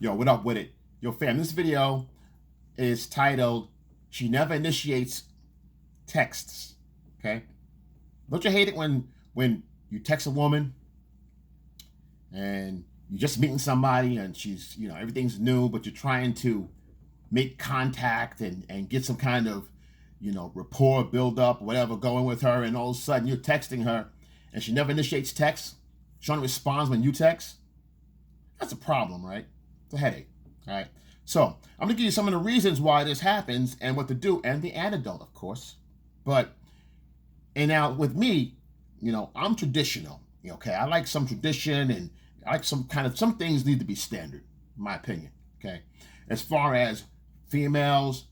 Yo, what up with it? Yo, fam, this video is titled, She Never Initiates Texts. Okay? Don't you hate it when you text a woman and you're just meeting somebody and she's, everything's new, but you're trying to make contact and get some kind of, rapport build up, whatever going with her, and all of a sudden you're texting her and she never initiates text. She only responds when you text. That's a problem, right? It's a headache, all right? So I'm gonna give you some of the reasons why this happens and what to do, and the antidote, of course. And now with me, I'm traditional, okay? I like some tradition, and I like some things need to be standard, in my opinion, okay? As far as females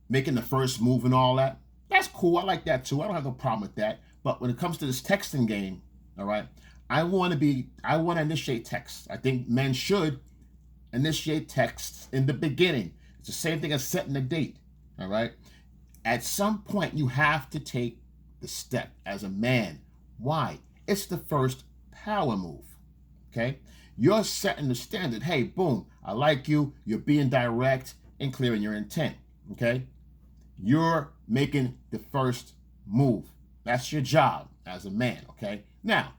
making the first move and all that, that's cool. I like that too. I don't have no problem with that. But when it comes to this texting game, all right, I want to initiate texts. I think men should initiate texts in the beginning. It's the same thing as setting a date, all right? At some point, you have to take the step as a man. Why? It's the first power move, okay? You're setting the standard. Hey, boom, I like you. You're being direct and clear in your intent, okay? You're making the first move. That's your job as a man, okay? Now,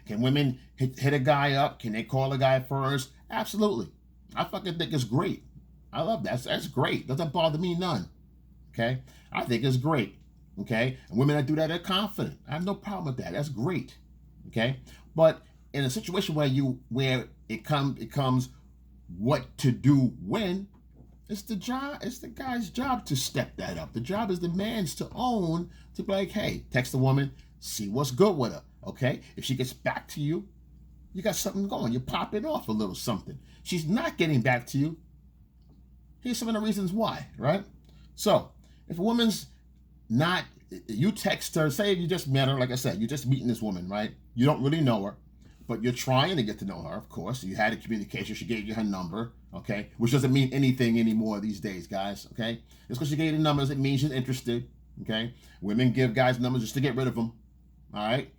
can women hit a guy up? Can they call a guy first? Absolutely. I fucking think it's great. I love that. That's great. Doesn't bother me none. Okay? I think it's great. Okay? And women that do that are confident. I have no problem with that. That's great. Okay? But in a situation where it comes what to do when, it's the guy's job to step that up. The job is the man's to own, to be like, hey, text the woman, see what's good with her. Okay, if she gets back to you, you got something going. You're popping off a little something. She's not getting back to you. Here's some of the reasons why, right? So, if a woman's not, you text her, say you just met her, like I said, you're just meeting this woman, right? You don't really know her, but you're trying to get to know her, of course. You had a communication, she gave you her number, okay? Which doesn't mean anything anymore these days, guys, okay? Just because she gave you the numbers, it means she's interested, okay? Women give guys numbers just to get rid of them, all right?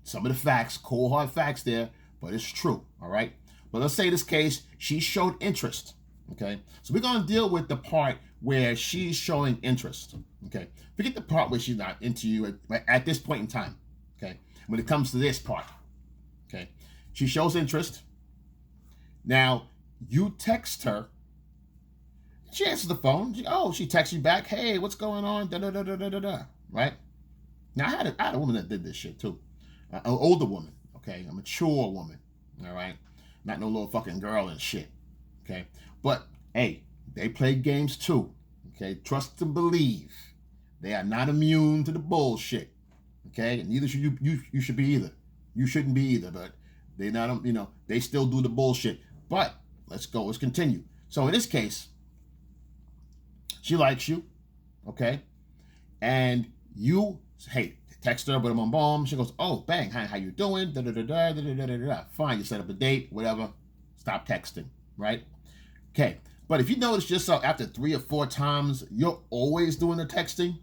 Some of the facts, cold hard facts there, but it's true, all right? But let's say this case, she showed interest, okay? So we're gonna deal with the part where she's showing interest, okay? Forget the part where she's not into you at this point in time, okay? When it comes to this part, okay? She shows interest. Now, you text her. She answers the phone. She texts you back, hey, what's going on, da-da-da-da-da-da, right? Now, I had a woman that did this shit too. An older woman, okay? A mature woman, all right? Not no little fucking girl and shit, okay? But, hey, they play games too, okay? Trust and believe. They are not immune to the bullshit, okay? And neither should you should be either. You shouldn't be either, but they not, they still do the bullshit. But, let's continue. So, in this case, she likes you, okay? And you, hey, text her, boom, boom, boom. She goes, oh, bang, hi, how you doing? Da-da-da-da. Fine, you set up a date, whatever. Stop texting, right? Okay, but if you notice yourself after 3 or 4 times, you're always doing the texting,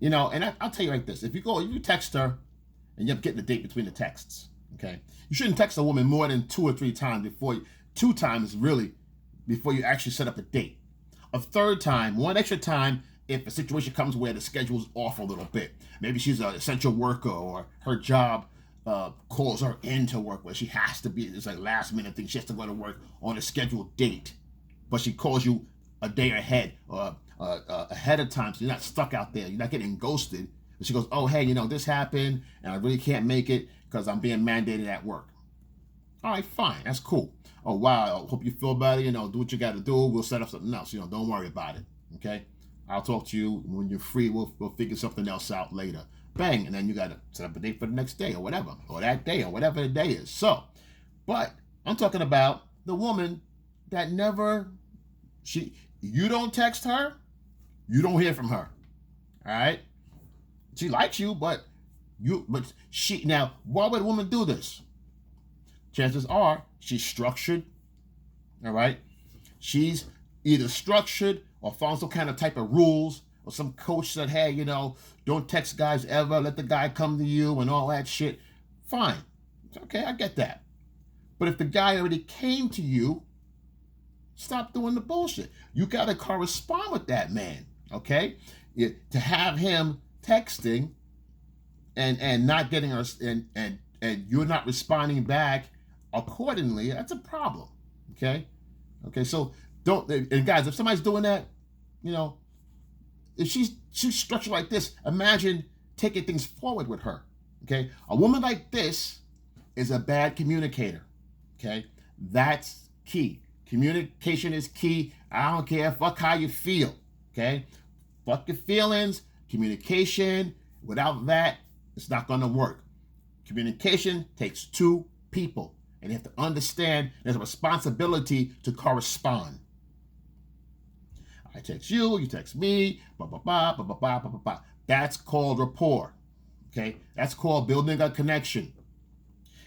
and I'll tell you like this. If you text her and you're getting a date between the texts, okay? You shouldn't text a woman more than 2 or 3 times two times really, before you actually set up a date. A third time, one extra time, if a situation comes where the schedule's off a little bit. Maybe she's an essential worker or her job calls her into work where she has to be. It's like last minute thing. She has to go to work on a scheduled date. But she calls you a day ahead or ahead of time, so you're not stuck out there. You're not getting ghosted. And she goes, oh, hey, this happened and I really can't make it because I'm being mandated at work. All right, fine. That's cool. Oh, wow. I hope you feel better. Do what you got to do. We'll set up something else. Don't worry about it. Okay? I'll talk to you when you're free. We'll figure something else out later. Bang, and then you got to set up a date for the next day or whatever, or that day or whatever the day is. So, but I'm talking about the woman that you don't text her, you don't hear from her. All right? She likes you, but now, why would a woman do this? Chances are she's structured, all right? She's either structured or found some kind of type of rules, or some coach said, hey, don't text guys ever, let the guy come to you and all that shit. Fine. Okay, I get that. But if the guy already came to you, stop doing the bullshit. You got to correspond with that man, okay? To have him texting and not getting us and you're not responding back accordingly, that's a problem, okay? Okay, so don't, and guys, if somebody's doing that, you know, if she's structured like this, imagine taking things forward with her, okay? A woman like this is a bad communicator, okay? That's key. Communication is key. I don't care, fuck how you feel, okay? Fuck your feelings, communication. Without that, it's not gonna work. Communication takes two people, and you have to understand there's a responsibility to correspond. I text you, you text me, blah, blah, blah, blah, blah, blah, blah, blah. That's called rapport, okay? That's called building a connection.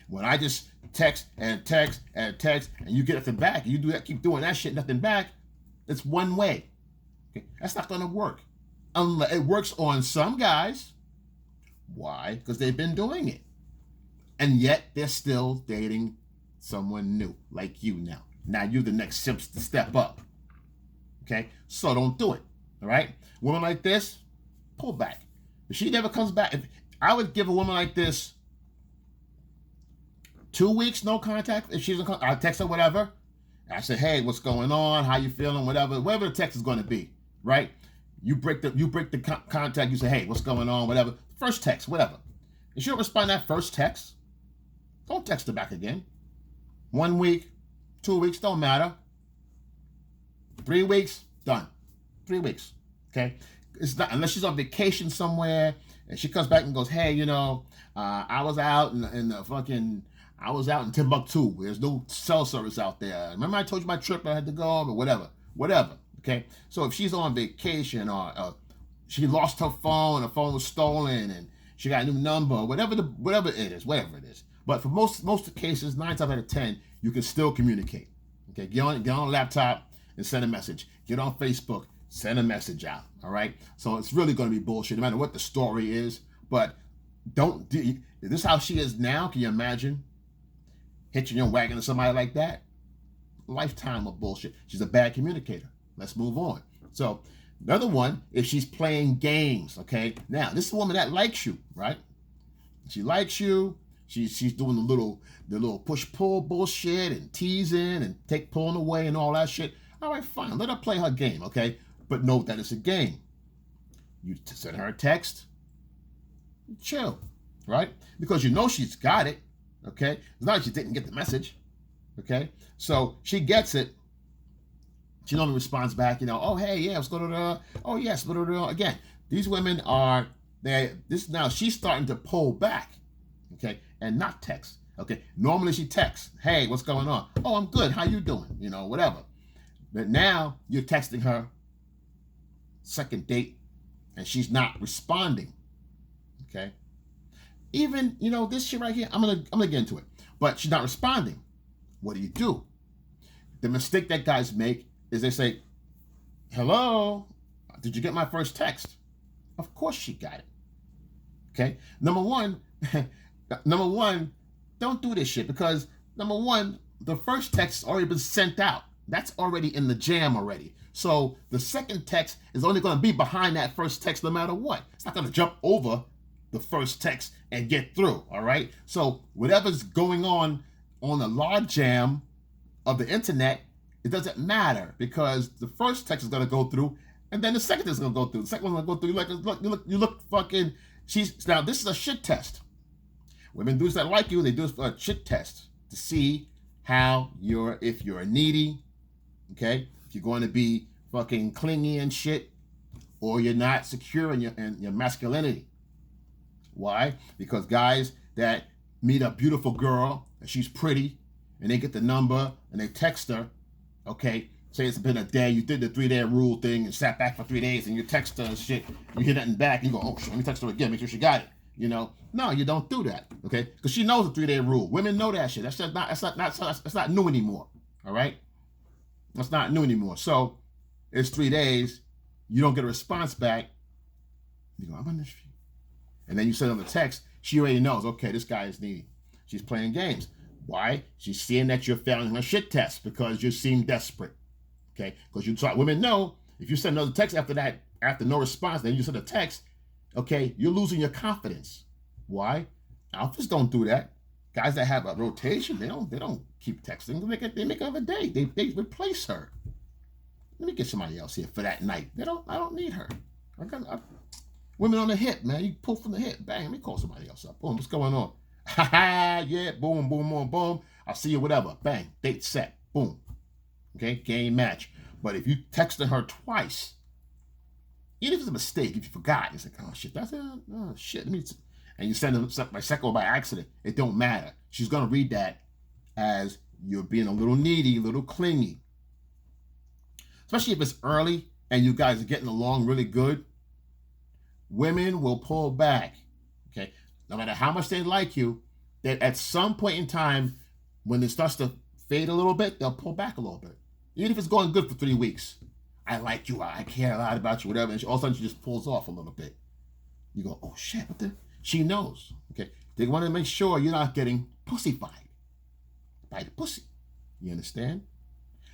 When I just text and text and text and you get nothing back, you do that, keep doing that shit, nothing back, it's one way. Okay? That's not gonna work. It works on some guys. Why? Because they've been doing it. And yet they're still dating someone new, like you now. Now you're the next step up. Okay? So don't do it. All right? Woman like this, pull back. If she never comes back, I would give a woman like this 2 weeks, no contact. If she's in contact, I text her, whatever. I say, hey, what's going on? How you feeling? Whatever the text is going to be, right? You break the contact. You say, hey, what's going on? Whatever. First text, whatever. If she don't respond to that first text, don't text her back again. 1 week, 2 weeks, don't matter. 3 weeks, done. 3 weeks, okay? It's not unless she's on vacation somewhere and she comes back and goes, hey, you know, I was out I was out in Timbuktu. There's no cell service out there. Remember I told you my trip I had to go on or whatever, okay? So if she's on vacation or she lost her phone was stolen and she got a new number, whatever it is. But for most cases, 9 times out of 10, you can still communicate, okay? Get on a laptop and send a message. Get on Facebook, send a message out, all right? So it's really going to be bullshit, no matter what the story is. But this is how she is now. Can you imagine hitching your wagon to somebody like that? Lifetime of bullshit. She's a bad communicator. Let's move on. So another one, if she's playing games, okay? Now, this is a woman that likes you, right? She likes you. She's doing the little push-pull bullshit and teasing and pulling away and all that shit. All right, fine. Let her play her game, okay? But note that it's a game. You send her a text. Chill, right? Because you know she's got it, okay? It's not that she didn't get the message, okay? So she gets it. She normally responds back, you know, oh, hey, yeah, let's go to the, oh, yes, blah, blah, blah. Again, these women are, now she's starting to pull back, okay, and not text, okay? Normally she texts, hey, what's going on? Oh, I'm good, how you doing? You know, whatever. But now you're texting her, second date, and she's not responding, okay? Even, you know, this shit right here, I'm gonna get into it, but she's not responding. What do? The mistake that guys make is they say, hello, did you get my first text? Of course she got it, okay? Number one, don't do this shit because, number one, the first text has already been sent out. That's already in the jam already. So the second text is only going to be behind that first text no matter what. It's not going to jump over the first text and get through, all right? So whatever's going on the log jam of the internet, it doesn't matter because the first text is going to go through and then the second text is going to go through. The second one's going to go through. You look fucking, now this is a shit test. Women do this that like you, they do this for a shit test to see if you're needy, okay? If you're going to be fucking clingy and shit, or you're not secure in your masculinity. Why? Because guys that meet a beautiful girl and she's pretty and they get the number and they text her, okay, say it's been a day, you did the 3-day rule thing and sat back for 3 days and you text her and shit, you hear nothing back, you go, oh shit, let me text her again, make sure she got it. You know, no, you don't do that, okay? Because she knows the 3-day rule. Women know that shit. That's not new anymore. All right, that's not new anymore. So it's 3 days. You don't get a response back. You go, I'm on this shit. And then you send them a text. She already knows. Okay, this guy is needy. She's playing games. Why? She's seeing that you're failing her shit test because you seem desperate. Okay? Because you try. Women know if you send another text after that, after no response, then you send a text, okay, you're losing your confidence. Why? Alphas don't do that. Guys that have a rotation, they don't keep texting. They make another day. They replace her. Let me get somebody else here for that night. I don't need her. Women on the hip, man. You pull from the hip. Bang, let me call somebody else up. Boom, what's going on? Ha ha, yeah, boom, boom, boom, boom. I'll see you, whatever. Bang, date set. Boom. Okay, game match. But if you texted her twice, even if it's a mistake, if you forgot, it's like, oh shit, that's oh shit. And you send them by second or by accident, it don't matter. She's gonna read that as you're being a little needy, a little clingy. Especially if it's early and you guys are getting along really good. Women will pull back. Okay, no matter how much they like you, that at some point in time, when it starts to fade a little bit, they'll pull back a little bit. Even if it's going good for 3 weeks. I like you, I care a lot about you, whatever. And all of a sudden she just pulls off a little bit. You go, oh shit, what the? She knows. Okay, they want to make sure you're not getting pussyfied by the pussy. You understand?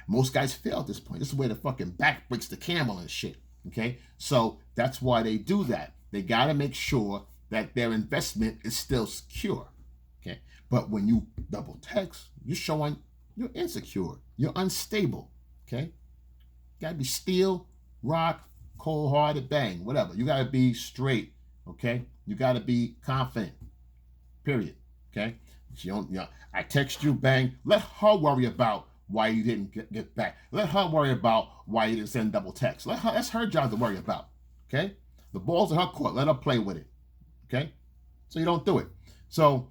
Most guys fail at this point. This is where the fucking back breaks the camel and shit. Okay, so that's why they do that. They got to make sure that their investment is still secure. Okay, but when you double text, you're showing you're insecure, you're unstable. Okay, you gotta be steel, rock, cold-hearted, bang, whatever. You gotta be straight. Okay, you gotta be confident. Period. Okay, she don't. I text you, bang. Let her worry about why you didn't get back. Let her worry about why you didn't send double text. That's her job to worry about. Okay? The ball's in her court. Let her play with it. Okay? So you don't do it. So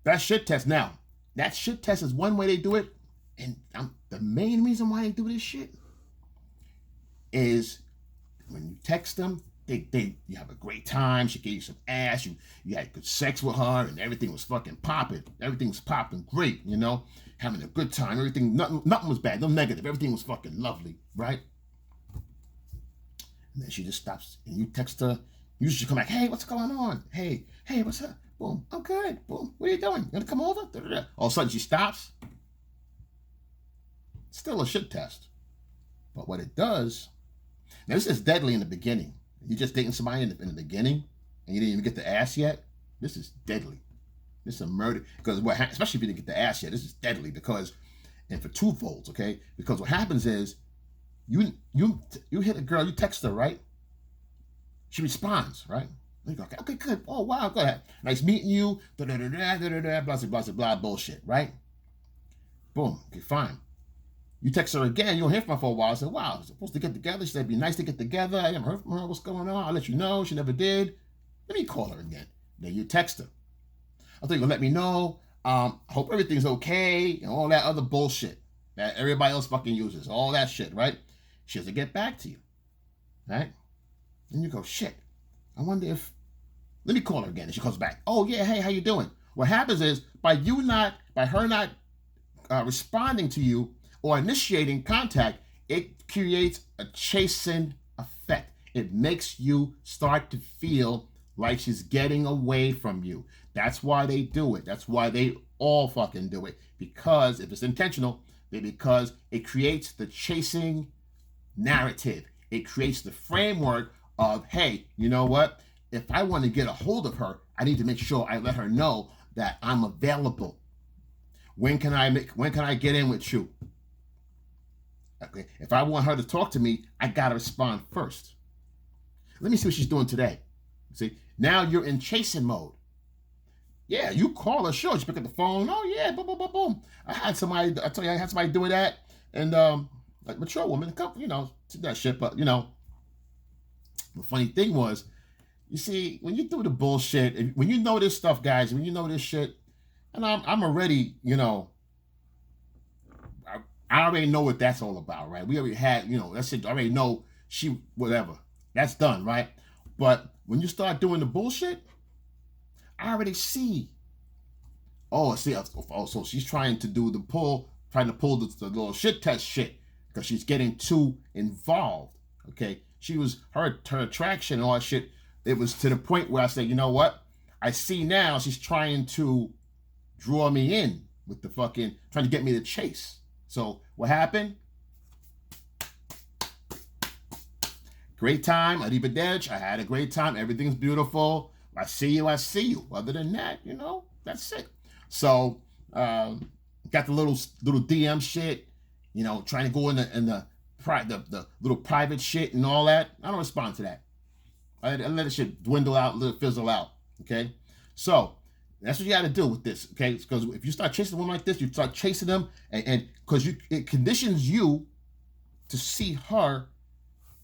that shit test. Now, that shit test is one way they do it. And the main reason why they do this shit is when you text them, you have a great time. She gave you some ass. You had good sex with her, and everything was fucking popping. Everything was popping great, you know, having a good time. Everything, nothing was bad, no negative. Everything was fucking lovely, right? And then she just stops, and you text her. You should come back. Hey, what's going on? Hey, what's up? Boom, I'm good. Boom, what are you doing? You gonna come over? Da-da-da. All of a sudden, she stops. Still a shit test, but what it does. Now this is deadly in the beginning. You're just dating somebody in the beginning, and you didn't even get the ass yet. This is deadly. This is a murder. Because especially if you didn't get the ass yet, this is deadly. Because, and for twofolds, okay? Because what happens is, you hit a girl, you text her, right? She responds, right? You go, okay, good. Oh wow, go ahead. Nice meeting you. Da da da da da da. Blah blah blah blah bullshit, right? Boom. Okay, fine. You text her again, you don't hear from her for a while. I said, wow, we're supposed to get together. She said, it'd be nice to get together. I haven't heard from her. What's going on? I'll let you know. She never did. Let me call her again. Then you text her. I think you're going to let me know. Hope everything's okay. And all that other bullshit that everybody else fucking uses. All that shit, right? She has to get back to you. Right? Then you go, shit. I wonder if... Let me call her again. And she calls back. Oh, yeah, hey, how you doing? What happens is, by her not responding to you, or initiating contact, it creates a chasing effect. It makes you start to feel like she's getting away from you. That's why they do it. That's why they all fucking do it. Because if it's intentional, because it creates the chasing narrative. It creates the framework of, hey, you know what? If I want to get a hold of her, I need to make sure I let her know that I'm available. When can I get in with you? Okay. If I want her to talk to me, I gotta respond first. Let me see what she's doing today. See, now you're in chasing mode. Yeah, you call her, sure. She pick up the phone. Oh yeah, boom, boom, boom, boom. I had somebody doing that, and like mature woman, a couple, did that shit. But the funny thing was, you see, when you do the bullshit, when you know this stuff, guys, when you know this shit, and I'm already, I already know what that's all about, right? We already had, that's it. I already know whatever. That's done, right? But when you start doing the bullshit, I already see. Oh, so she's trying to pull the little shit test shit because she's getting too involved, okay? Her attraction and all that shit, it was to the point where I said, you know what? I see now she's trying to draw me in with the fucking, trying to get me to chase. So what happened? Great time, arrivederci. I had a great time. Everything's beautiful. I see you, I see you. Other than that, you know, that's it. So, got the little DM shit, you know, trying to go in the little private shit and all that. I don't respond to that. I let the shit dwindle out, let it fizzle out. Okay, so that's what you got to do with this. Okay, because if you start chasing a woman like this, you start chasing them, and because it conditions you to see her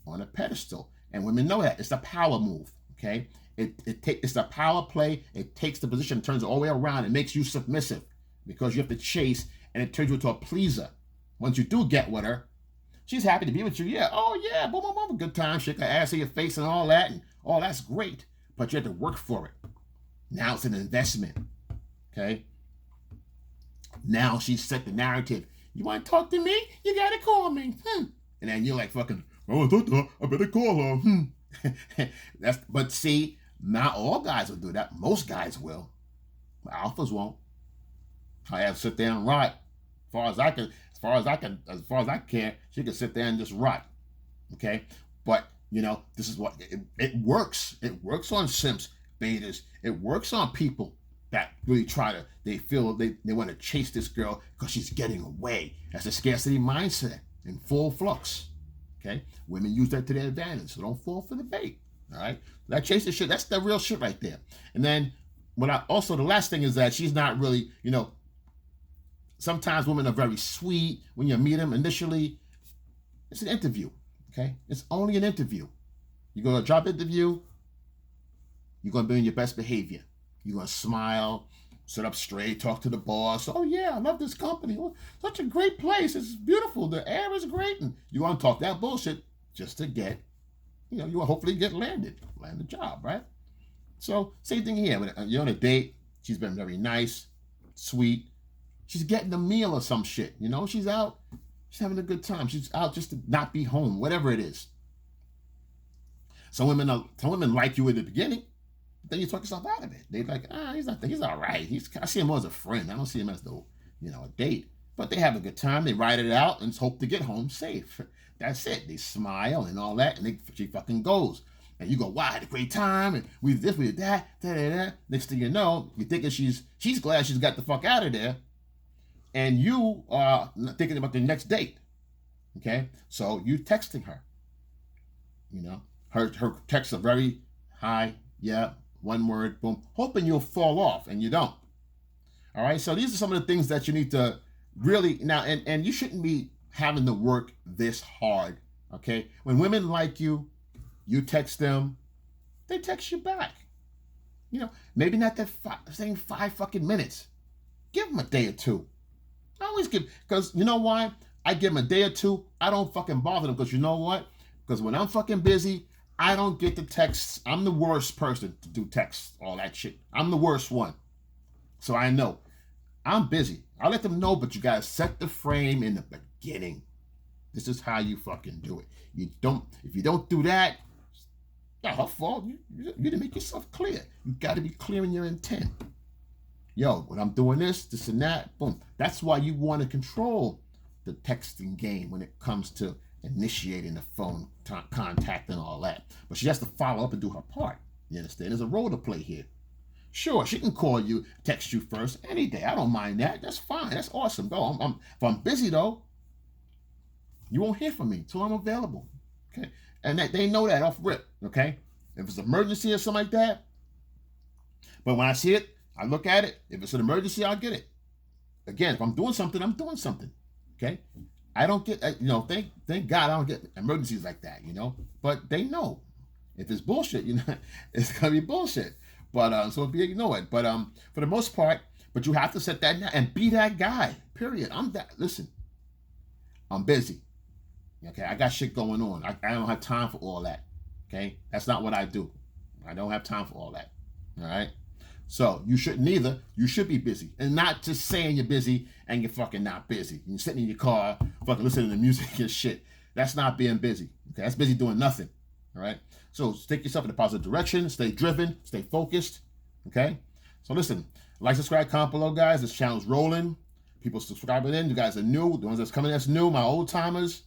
on a pedestal, and women know that it's a power move. Okay, it's a power play. It takes the position, turns it all the way around, it makes you submissive because you have to chase, and it turns you into a pleaser. Once you do get with her, she's happy to be with you. Yeah, oh yeah, boom, boom, boom, good time, shake her ass in your face and all that, and all that's great. But you have to work for it. Now it's an investment. Okay. Now she's set the narrative. You want to talk to me? You gotta call me. And then you're like fucking, oh, I better call her. But see, not all guys will do that. Most guys will. But alphas won't. I have to sit there and write. As far as I care, she can sit there and just write. Okay? But, you know, this is what it works. It works on simps, betas. It works on people that really they feel they want to chase this girl because she's getting away. That's a scarcity mindset in full flux. Okay? Women use that to their advantage, so don't fall for the bait. All right? That chasing shit, that's the real shit right there. And then the last thing is that she's not really, you know, sometimes women are very sweet when you meet them initially. It's an interview, okay? It's only an interview. You go to a job interview, you're going to be in your best behavior. You're going to smile, sit up straight, talk to the boss. Oh, yeah, I love this company. Oh, such a great place. It's beautiful. The air is great. And you want to talk that bullshit just to get, you know, you will hopefully land the job, right? So same thing here. When you're on a date, she's been very nice, sweet. She's getting a meal or some shit, you know? She's out, she's having a good time. She's out just to not be home, whatever it is. Some women like you in the beginning, but then you talk yourself out of it. They're like, he's all right. I see him more as a friend. I don't see him as a date. But they have a good time. They ride it out and hope to get home safe. That's it. They smile and all that, and she fucking goes. And you go, wow, I had a great time, and we did this, we did that, da-da-da. Next thing you know, you're thinking she's glad she's got the fuck out of there, and you are thinking about the next date. Okay? So you texting her. You know, her texts are very hi, yeah, one word, boom, hoping you'll fall off, and you don't. All right? So these are some of the things that you need to really, now, and you shouldn't be having to work this hard, okay? When women like you, you text them, they text you back. You know, maybe not that same 5 fucking minutes. Give them a day or two. I always give, because you know why? I give them a day or two. I don't fucking bother them, because you know what? Because when I'm fucking busy, I don't get the texts. I'm the worst person to do texts, all that shit. I'm the worst one. So I know. I'm busy. I'll let them know, but you gotta set the frame in the beginning. This is how you fucking do it. If you don't do that, not her fault. You didn't make yourself clear. You gotta be clear in your intent. Yo, when I'm doing this and that, boom. That's why you want to control the texting game when it comes to initiating the phone contact and all that. But she has to follow up and do her part. You understand? There's a role to play here. Sure, she can call you, text you first any day. I don't mind that. That's fine. That's awesome. Though if I'm busy though, you won't hear from me until I'm available. Okay, and they know that off rip. Okay, if it's an emergency or something like that. But when I see it, I look at it. If it's an emergency, I'll get it. Again, if I'm doing something, I'm doing something. Okay, I don't get thank God I don't get emergencies like that. You know, but they know if it's bullshit, you know, it's gonna be bullshit. But so you know it. But for the most part, but you have to set that and be that guy. Period. Listen, I'm busy. Okay, I got shit going on. I don't have time for all that. Okay, that's not what I do. I don't have time for all that. All right. So you shouldn't either. You should be busy, and not just saying you're busy and you're fucking not busy. You're sitting in your car, fucking listening to music and shit. That's not being busy. Okay, that's busy doing nothing. All right. So take yourself in a positive direction. Stay driven. Stay focused. Okay. So listen, Like, subscribe, comment below, guys. This channel's rolling. People subscribing in. You guys are new. The ones that's coming that's new, my old timers.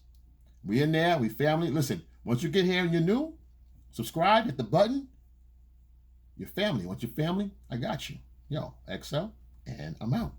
We in there. We family. Listen, once you get here and you're new, subscribe, hit the button. Your family. Want your family? I got you. Yo, XL, and I'm out.